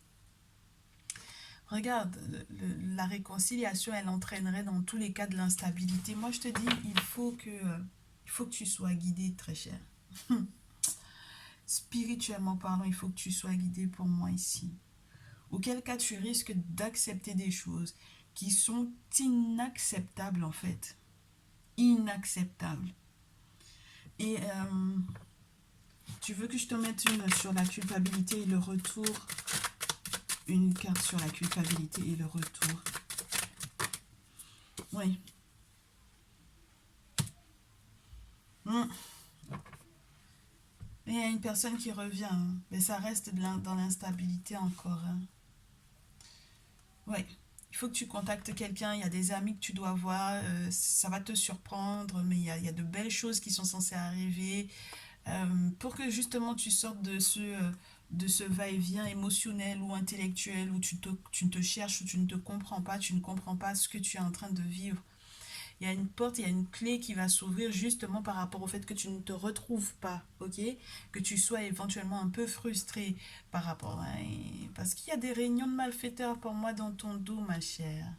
Regarde, la réconciliation, elle entraînerait dans tous les cas de l'instabilité. Moi, je te dis, il faut que tu sois guidé, très cher. Spirituellement parlant, il faut que tu sois guidé pour moi ici. Auquel cas, tu risques d'accepter des choses qui sont inacceptables, en fait. Inacceptables. Et tu veux que je te mette une sur la culpabilité et le retour? Une carte sur la culpabilité et le retour. Oui. Il y a une personne qui revient, hein, mais ça reste dans l'instabilité encore, hein. Oui. Il faut que tu contactes quelqu'un, il y a des amis que tu dois voir, ça va te surprendre, mais il y a de belles choses qui sont censées arriver pour que justement tu sortes de ce va-et-vient émotionnel ou intellectuel où tu te cherches, où tu ne te comprends pas, tu ne comprends pas ce que tu es en train de vivre. Il y a une porte, il y a une clé qui va s'ouvrir justement par rapport au fait que tu ne te retrouves pas, ok? Que tu sois éventuellement un peu frustré par rapport à... Parce qu'il y a des réunions de malfaiteurs pour moi dans ton dos, ma chère.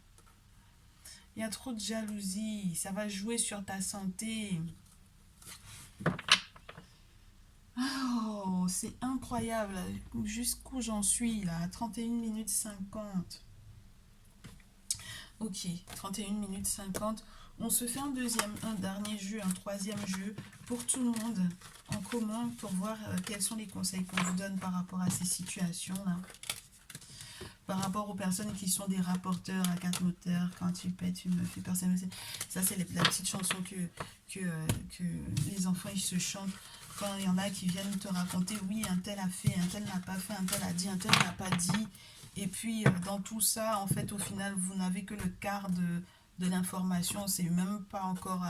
Il y a trop de jalousie, ça va jouer sur ta santé. Oh, c'est incroyable. Jusqu'où j'en suis là, à 31 minutes 50. Ok, 31 minutes 50. On se fait un dernier jeu, un troisième jeu pour tout le monde en commun pour voir quels sont les conseils qu'on vous donne par rapport à ces situations-là. Par rapport aux personnes qui sont des rapporteurs à quatre moteurs, quand tu pètes, tu me fais personne. Ça, c'est la petite chanson que les enfants ils se chantent quand il y en a qui viennent te raconter, oui, un tel a fait, un tel n'a pas fait, un tel a dit, un tel n'a pas dit. Et puis, dans tout ça, en fait, au final, vous n'avez que le quart de l'information. C'est même pas encore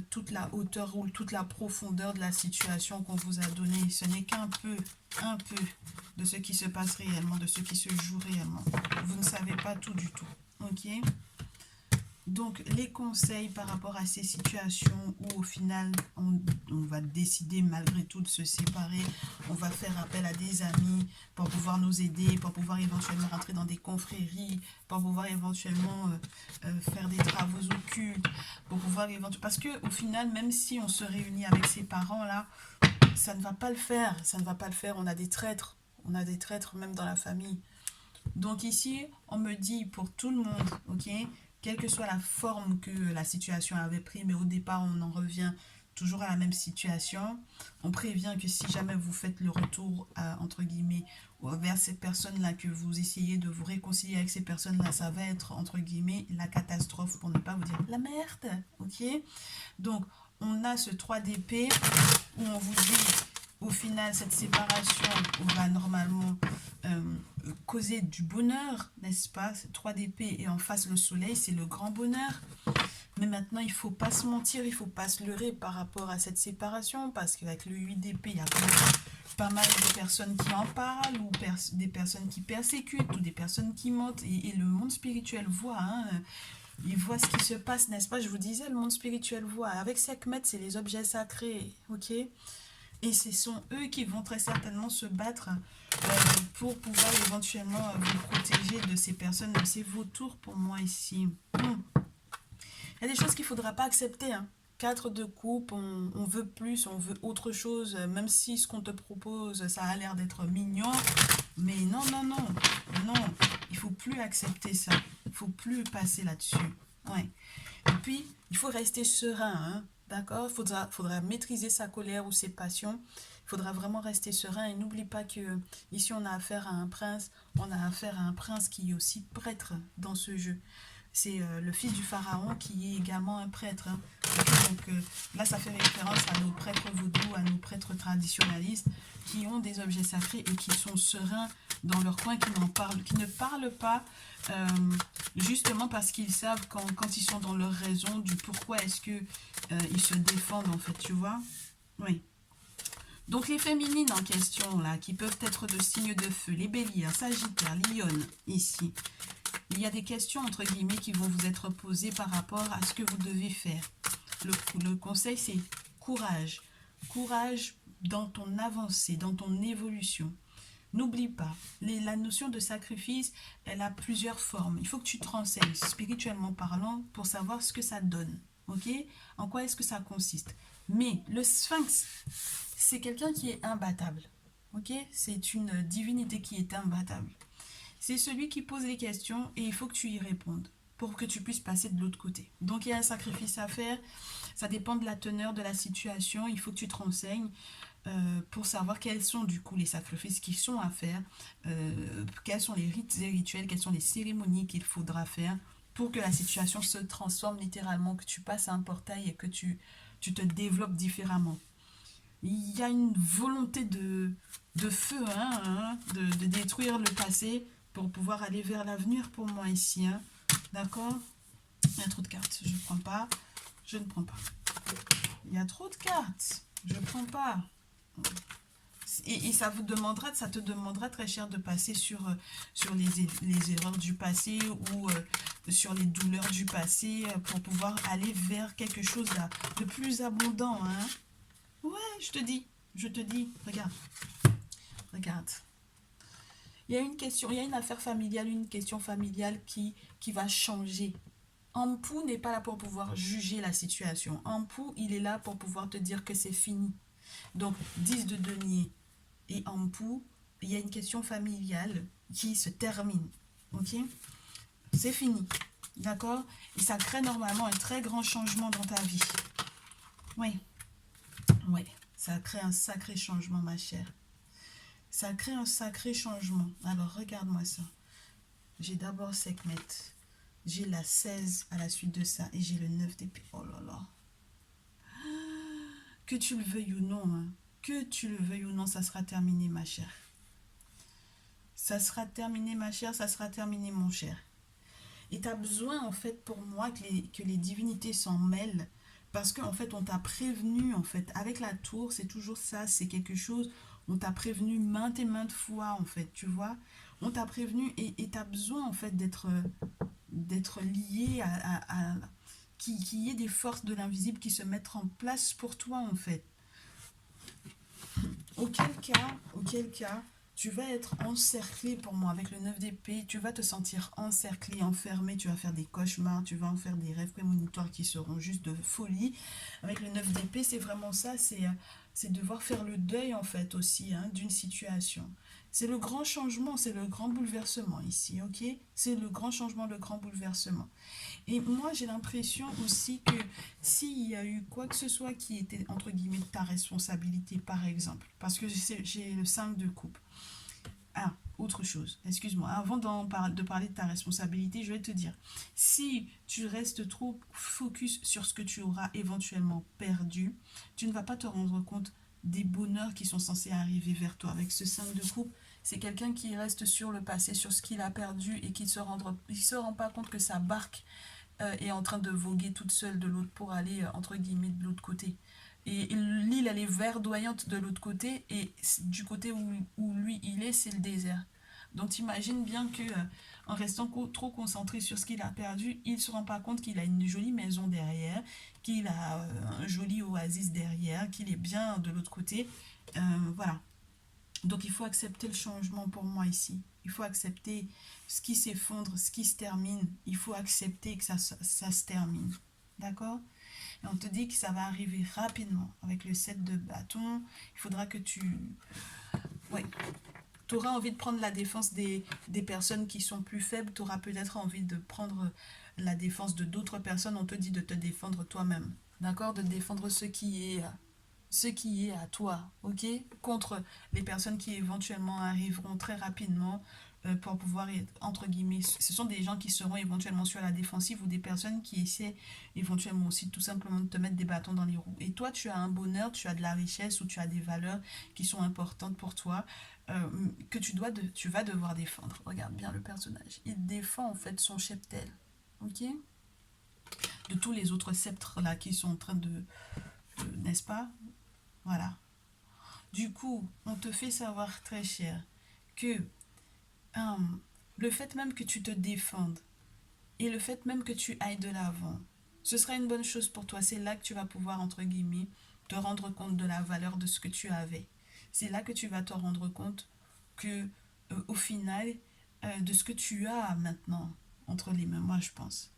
toute la hauteur ou toute la profondeur de la situation qu'on vous a donnée. Ce n'est qu'un peu de ce qui se passe réellement, de ce qui se joue réellement. Vous ne savez pas tout du tout. Ok? Donc, les conseils par rapport à ces situations où au final, on va décider malgré tout de se séparer, on va faire appel à des amis pour pouvoir nous aider, pour pouvoir éventuellement rentrer dans des confréries, pour pouvoir éventuellement faire des travaux occultes, pour pouvoir éventuellement... Parce qu'au final, même si on se réunit avec ses parents, là, ça ne va pas le faire, ça ne va pas le faire, on a des traîtres même dans la famille. Donc ici, on me dit pour tout le monde, ok, quelle que soit la forme que la situation avait pris, mais au départ, on en revient toujours à la même situation. On prévient que si jamais vous faites le retour, entre guillemets, vers ces personnes-là, que vous essayez de vous réconcilier avec ces personnes-là, ça va être, entre guillemets, la catastrophe, pour ne pas vous dire la merde, ok? Donc, on a ce 3 d'épée où on vous dit, au final, cette séparation va normalement causer du bonheur, n'est-ce pas? 3 d'épée et en face le soleil, c'est le grand bonheur. Mais maintenant, il ne faut pas se mentir, il ne faut pas se leurrer par rapport à cette séparation, parce qu'avec le 8 d'épée, il y a pas mal de personnes qui en parlent, ou des personnes qui persécutent, ou des personnes qui mentent, et le monde spirituel voit, hein, il voit ce qui se passe, n'est-ce pas? Je vous disais, le monde spirituel voit. Avec Sekhmet, c'est les objets sacrés, ok? Et ce sont eux qui vont très certainement se battre pour pouvoir éventuellement vous protéger de ces personnes, de ces vautours pour moi ici. Il y a des choses qu'il ne faudra pas accepter, hein. 4 de coupe, on veut plus, on veut autre chose, même si ce qu'on te propose, ça a l'air d'être mignon. Mais non, non, non, non, il ne faut plus accepter ça. Il ne faut plus passer là-dessus. Ouais. Et puis, il faut rester serein, hein. D'accord? Faudra maîtriser sa colère ou ses passions. Il faudra vraiment rester serein. Et n'oublie pas que ici, on a affaire à un prince. On a affaire à un prince qui est aussi prêtre dans ce jeu. C'est le fils du pharaon qui est également un prêtre, hein. Donc là, ça fait référence à nos prêtres vaudous, à nos prêtres traditionnalistes qui ont des objets sacrés et qui sont sereins dans leur coin, qui ne parlent pas euh, justement parce qu'ils savent quand ils sont dans leur raison du pourquoi est-ce que ils se défendent en fait, tu vois. Oui. Donc les féminines en question là, qui peuvent être de signes de feu, les béliers, sagittaires, lionnes, ici. Il y a des questions entre guillemets qui vont vous être posées par rapport à ce que vous devez faire. Le conseil c'est courage. Courage dans ton avancée, dans ton évolution. N'oublie pas, la notion de sacrifice, elle a plusieurs formes. Il faut que tu te renseignes, spirituellement parlant, pour savoir ce que ça donne. Ok? En quoi est-ce que ça consiste? Mais le sphinx, c'est quelqu'un qui est imbattable. Ok? C'est une divinité qui est imbattable. C'est celui qui pose les questions et il faut que tu y répondes pour que tu puisses passer de l'autre côté. Donc il y a un sacrifice à faire, ça dépend de la teneur de la situation, il faut que tu te renseignes pour savoir quels sont du coup les sacrifices qui sont à faire, quels sont les rites et rituels, quelles sont les cérémonies qu'il faudra faire pour que la situation se transforme littéralement, que tu passes à un portail et que tu te développes différemment. Il y a une volonté de feu, de détruire le passé pour pouvoir aller vers l'avenir pour moi ici. Hein. D'accord? Il y a trop de cartes, je ne prends pas. Je ne prends pas. Il y a trop de cartes, je ne prends pas. Et ça te demandera très cher de passer sur les erreurs du passé ou sur les douleurs du passé pour pouvoir aller vers quelque chose de plus abondant. Hein. Ouais, je te dis, regarde, regarde. Il y a une question, il y a une affaire familiale, une question familiale qui va changer. Ampou n'est pas là pour pouvoir juger la situation. Ampou, il est là pour pouvoir te dire que c'est fini. Donc, 10 de denier et Ampou, il y a une question familiale qui se termine. Ok? C'est fini. D'accord? Et ça crée normalement un très grand changement dans ta vie. Oui. Oui. Ça crée un sacré changement, ma chère. Ça crée un sacré changement. Alors, regarde-moi ça. J'ai d'abord Sekhmet. J'ai la 16 à la suite de ça. Et j'ai le 9 d'épée. Oh là là. Que tu le veuilles ou non, hein, que tu le veuilles ou non, ça sera terminé, ma chère. Ça sera terminé, ma chère, ça sera terminé, mon cher. Et tu as besoin, en fait, pour moi, que les divinités s'en mêlent. Parce qu'en fait, on t'a prévenu, en fait. Avec la tour, c'est toujours ça. C'est quelque chose, on t'a prévenu maintes et maintes fois, en fait, tu vois. On t'a prévenu et tu as besoin, en fait, d'être lié à qu'il y ait des forces de l'invisible qui se mettent en place pour toi, en fait. Auquel cas, tu vas être encerclé pour moi avec le 9 d'épée, tu vas te sentir encerclé, enfermé, tu vas faire des cauchemars, tu vas en faire des rêves prémonitoires qui seront juste de folie. Avec le 9 d'épée, c'est vraiment ça, c'est devoir faire le deuil en fait aussi hein, d'une situation. C'est le grand changement, c'est le grand bouleversement ici, ok? C'est le grand changement, le grand bouleversement. Et moi, j'ai l'impression aussi que s'il y a eu quoi que ce soit qui était, entre guillemets, de ta responsabilité, par exemple, parce que j'ai le 5 de coupe. Ah, autre chose, excuse-moi, avant de parler de ta responsabilité, je vais te dire, si tu restes trop focus sur ce que tu auras éventuellement perdu, tu ne vas pas te rendre compte des bonheurs qui sont censés arriver vers toi. Avec ce 5 de coupe, c'est quelqu'un qui reste sur le passé, sur ce qu'il a perdu et qui ne se rend pas compte que sa barque est en train de voguer toute seule de l'autre pour aller, entre guillemets, de l'autre côté. Et l'île, elle est verdoyante de l'autre côté, et du côté où lui, il est, c'est le désert. Donc imagine bien que en restant trop concentré sur ce qu'il a perdu, il ne se rend pas compte qu'il a une jolie maison derrière, qu'il a un joli oasis derrière, qu'il est bien de l'autre côté. Voilà. Donc il faut accepter le changement pour moi ici. Il faut accepter ce qui s'effondre, ce qui se termine. Il faut accepter que ça se termine. D'accord? Et on te dit que ça va arriver rapidement. Avec le 7 de bâton, il faudra que tu... Ouais. Tu auras envie de prendre la défense des personnes qui sont plus faibles. Tu auras peut-être envie de prendre la défense de d'autres personnes. On te dit de te défendre toi-même. d'accord? De défendre ce qui est à toi, ok? Contre les personnes qui éventuellement arriveront très rapidement pour pouvoir être, entre guillemets, ce sont des gens qui seront éventuellement sur la défensive ou des personnes qui essaient éventuellement aussi tout simplement de te mettre des bâtons dans les roues. Et toi, tu as un bonheur, tu as de la richesse ou tu as des valeurs qui sont importantes pour toi que tu vas devoir défendre. Regarde bien le personnage. Il défend en fait son cheptel, ok? De tous les autres sceptres là qui sont en train n'est-ce pas? Voilà. Du coup, on te fait savoir très cher que euh, le fait même que tu te défendes et le fait même que tu ailles de l'avant, ce sera une bonne chose pour toi. C'est là que tu vas pouvoir, entre guillemets, te rendre compte de la valeur de ce que tu avais. C'est là que tu vas te rendre compte que, au final, de ce que tu as maintenant entre les mains, moi je pense.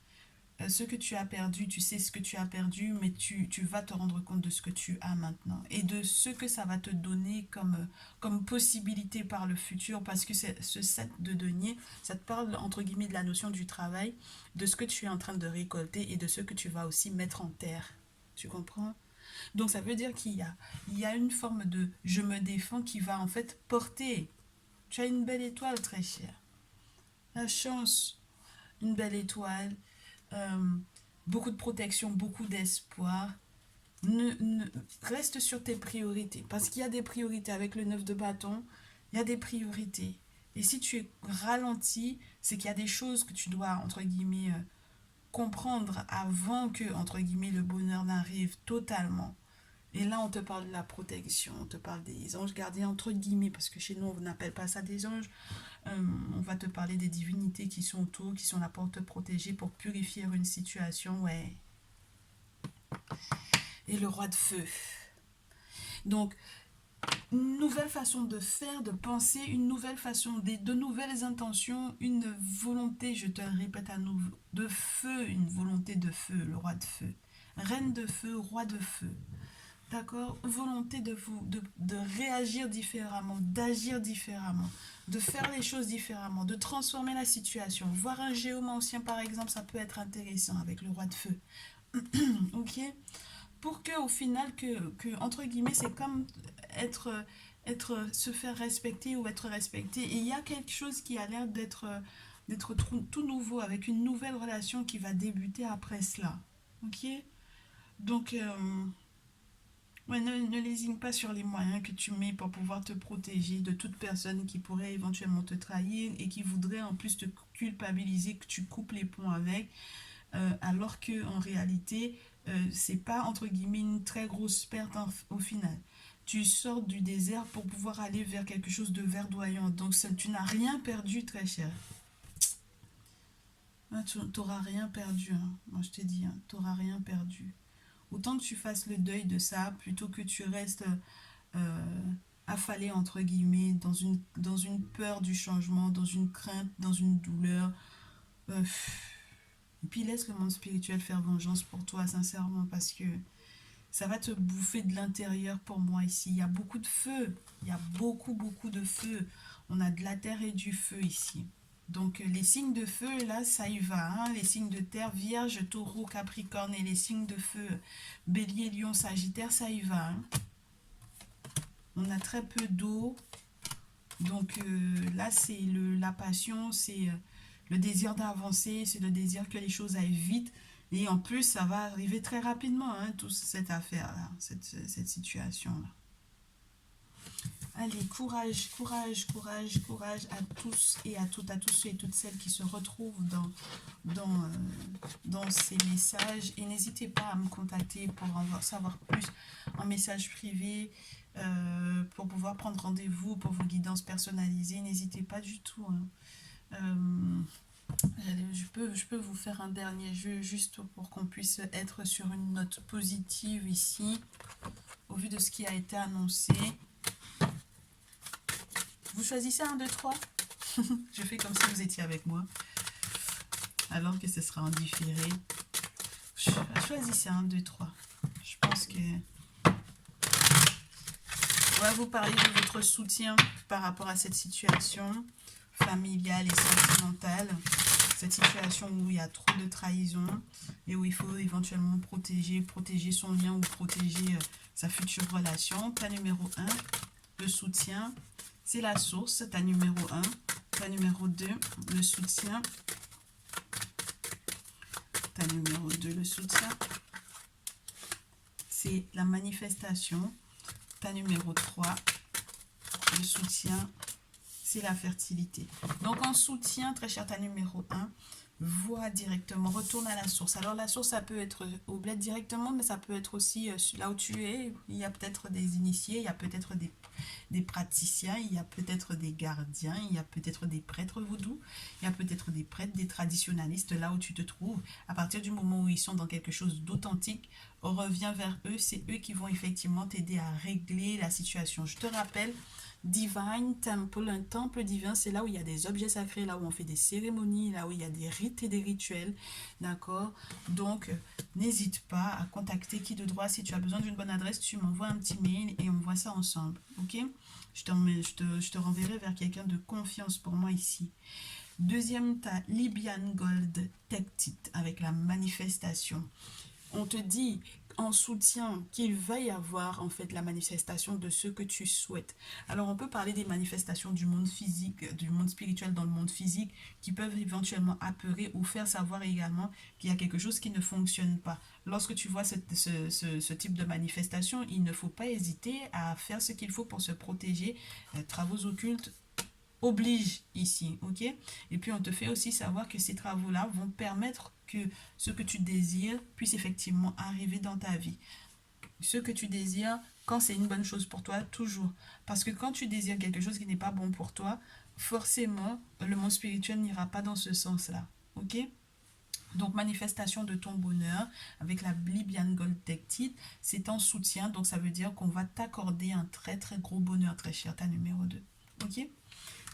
Ce que tu as perdu, tu sais ce que tu as perdu, mais tu vas te rendre compte de ce que tu as maintenant et de ce que ça va te donner comme possibilité par le futur, parce que ce set de deniers, ça te parle entre guillemets de la notion du travail, de ce que tu es en train de récolter et de ce que tu vas aussi mettre en terre. Tu comprends? Donc ça veut dire il y a une forme de je me défends qui va en fait porter. Tu as une belle étoile très chère. La chance, une belle étoile, euh, beaucoup de protection, beaucoup d'espoir. Reste sur tes priorités. Parce qu'il y a des priorités. Avec le 9 de bâton, il y a des priorités. Et si tu es ralenti, c'est qu'il y a des choses que tu dois, entre guillemets, comprendre avant que, entre guillemets, le bonheur n'arrive totalement. Et là, on te parle de la protection, on te parle des anges gardiens, entre guillemets, parce que chez nous, on n'appelle pas ça des anges. On va te parler des divinités qui sont autour, qui sont là pour te protéger, pour purifier une situation, ouais. Et le roi de feu. Donc, une nouvelle façon de faire, de penser, une nouvelle façon, de nouvelles intentions, une volonté, je te le répète à nouveau, de feu, une volonté de feu, le roi de feu. Reine de feu, roi de feu. D'accord? Volonté de réagir différemment, d'agir différemment, de faire les choses différemment, de transformer la situation. Voir un géomancien, par exemple, ça peut être intéressant avec le roi de feu. Ok? Pour que, au final, entre guillemets, c'est comme se faire respecter ou être respecté. Et il y a quelque chose qui a l'air d'être tout nouveau, avec une nouvelle relation qui va débuter après cela. Ok? Donc, ouais, ne lésine pas sur les moyens que tu mets pour pouvoir te protéger de toute personne qui pourrait éventuellement te trahir et qui voudrait en plus te culpabiliser, que tu coupes les ponts avec, alors que en réalité, c'est pas entre guillemets une très grosse perte au final. Tu sors du désert pour pouvoir aller vers quelque chose de verdoyant. Donc tu n'as rien perdu, très cher. Ah, tu n'auras rien perdu, hein. Moi je te dis, hein, tu n'auras rien perdu. Autant que tu fasses le deuil de ça, plutôt que tu restes affalé, entre guillemets, dans une peur du changement, dans une crainte, dans une douleur. Euh, et puis laisse le monde spirituel faire vengeance pour toi, sincèrement, parce que ça va te bouffer de l'intérieur pour moi ici. Il y a beaucoup de feu, il y a beaucoup, beaucoup de feu. On a de la terre et du feu ici. Donc les signes de feu, là, ça y va, hein. Les signes de terre, Vierge, Taureau, Capricorne, et les signes de feu, Bélier, Lion, Sagittaire, ça y va, hein. On a très peu d'eau. Donc là, c'est la passion, c'est le désir d'avancer, c'est le désir que les choses aillent vite. Et en plus, ça va arriver très rapidement, hein, toute cette affaire-là, cette situation-là. Allez, courage, courage, courage, courage à tous et à toutes, à tous ceux et toutes celles qui se retrouvent dans ces messages. Et n'hésitez pas à me contacter pour en savoir plus en message privé, pour pouvoir prendre rendez-vous pour vos guidances personnalisées. N'hésitez pas du tout, hein. Je peux vous faire un dernier jeu juste pour qu'on puisse être sur une note positive ici, au vu de ce qui a été annoncé. Vous choisissez 1, 2, 3. Je fais comme si vous étiez avec moi, alors que ce sera en différé. Choisissez 1, 2, 3. Je pense que on va vous parler de votre soutien par rapport à cette situation familiale et sentimentale. cette situation où il y a trop de trahison et où il faut éventuellement protéger son lien ou protéger sa future relation. Ta numéro 1, le soutien, c'est la source, ta numéro 1. Ta numéro 2, le soutien. Ta numéro 2, le soutien, c'est la manifestation. Ta numéro 3, le soutien, c'est la fertilité. Donc en soutien, très cher, ta numéro 1, vois directement, retourne à la source. Alors la source, ça peut être au bled directement, mais ça peut être aussi là où tu es. Il y a peut-être des initiés, il y a peut-être des praticiens, il y a peut-être des gardiens, il y a peut-être des prêtres vaudous, il y a peut-être des prêtres, des traditionalistes là où tu te trouves. À partir du moment où ils sont dans quelque chose d'authentique, reviens vers eux, c'est eux qui vont effectivement t'aider à régler la situation. Je te rappelle, Divine Temple, un temple divin, c'est là où il y a des objets sacrés, là où on fait des cérémonies, là où il y a des rites et des rituels, d'accord? Donc, n'hésite pas à contacter qui de droit. Si tu as besoin d'une bonne adresse, tu m'envoies un petit mail et on voit ça ensemble, ok? Je te renverrai vers quelqu'un de confiance pour moi ici. Deuxième, tu as Libyan Gold Tectit avec la manifestation. On te dit en soutien qu'il va y avoir en fait la manifestation de ce que tu souhaites. Alors on peut parler des manifestations du monde physique, du monde spirituel dans le monde physique qui peuvent éventuellement apeurer ou faire savoir également qu'il y a quelque chose qui ne fonctionne pas. Lorsque tu vois ce type de manifestation, il ne faut pas hésiter à faire ce qu'il faut pour se protéger. Travaux occultes oblige ici, ok? Et puis on te fait aussi savoir que ces travaux-là vont permettre que ce que tu désires puisse effectivement arriver dans ta vie. Ce que tu désires, quand c'est une bonne chose pour toi, toujours. Parce que quand tu désires quelque chose qui n'est pas bon pour toi, forcément, le monde spirituel n'ira pas dans ce sens-là, ok? Donc, manifestation de ton bonheur avec la Libyan Gold Tectit, c'est en soutien, donc ça veut dire qu'on va t'accorder un très très gros bonheur, très cher, ta numéro 2, ok?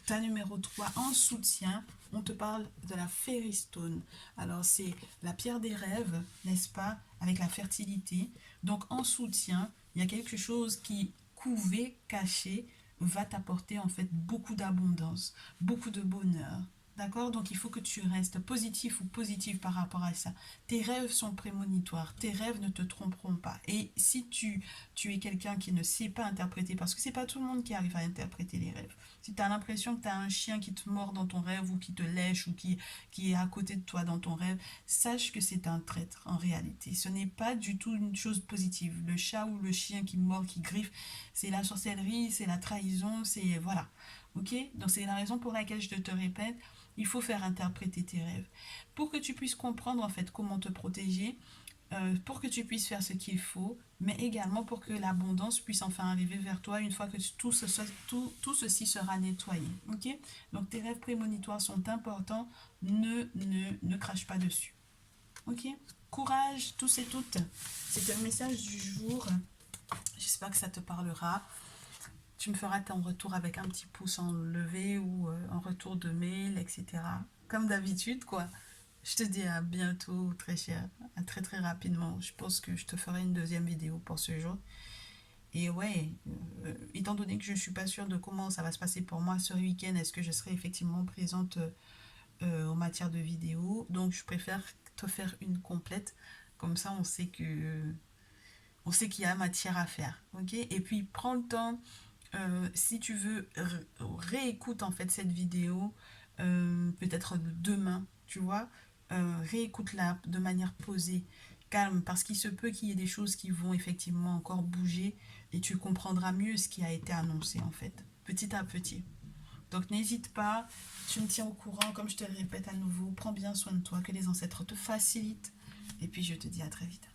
Ta numéro 3, en soutien, on te parle de la Fairy Stone. Alors, c'est la pierre des rêves, n'est-ce pas, avec la fertilité. Donc, en soutien, il y a quelque chose qui, couvé, caché, va t'apporter en fait beaucoup d'abondance, beaucoup de bonheur. D'accord? Donc, il faut que tu restes positif ou positive par rapport à ça. Tes rêves sont prémonitoires. Tes rêves ne te tromperont pas. Et si tu es quelqu'un qui ne sait pas interpréter, parce que c'est pas tout le monde qui arrive à interpréter les rêves. Si tu as l'impression que tu as un chien qui te mord dans ton rêve ou qui te lèche ou qui est à côté de toi dans ton rêve, sache que c'est un traître en réalité. Ce n'est pas du tout une chose positive. Le chat ou le chien qui mord, qui griffe, c'est la sorcellerie, c'est la trahison, c'est... Voilà. Ok? Donc c'est la raison pour laquelle je te répète, il faut faire interpréter tes rêves. Pour que tu puisses comprendre en fait comment te protéger, pour que tu puisses faire ce qu'il faut, mais également pour que l'abondance puisse enfin arriver vers toi une fois que tout ceci sera nettoyé. Ok? Donc tes rêves prémonitoires sont importants, ne crache pas dessus. Ok? Courage, tous et toutes. C'est un message du jour. J'espère que ça te parlera. Tu me feras ton retour avec un petit pouce en levé ou en retour de mail, etc. Comme d'habitude, quoi. Je te dis à bientôt, très cher. À très très rapidement. Je pense que je te ferai une deuxième vidéo pour ce jour. Et ouais, étant donné que je ne suis pas sûre de comment ça va se passer pour moi ce week-end, est-ce que je serai effectivement présente en matière de vidéo. Donc je préfère te faire une complète. Comme ça, on sait qu'il y a matière à faire. Ok? Et puis, prends le temps. Si tu veux, réécoute en fait cette vidéo, peut-être demain, tu vois, réécoute-la de manière posée, calme, parce qu'il se peut qu'il y ait des choses qui vont effectivement encore bouger et tu comprendras mieux ce qui a été annoncé en fait, petit à petit. Donc n'hésite pas, tu me tiens au courant, comme je te le répète à nouveau, prends bien soin de toi, que les ancêtres te facilitent, et puis je te dis à très vite.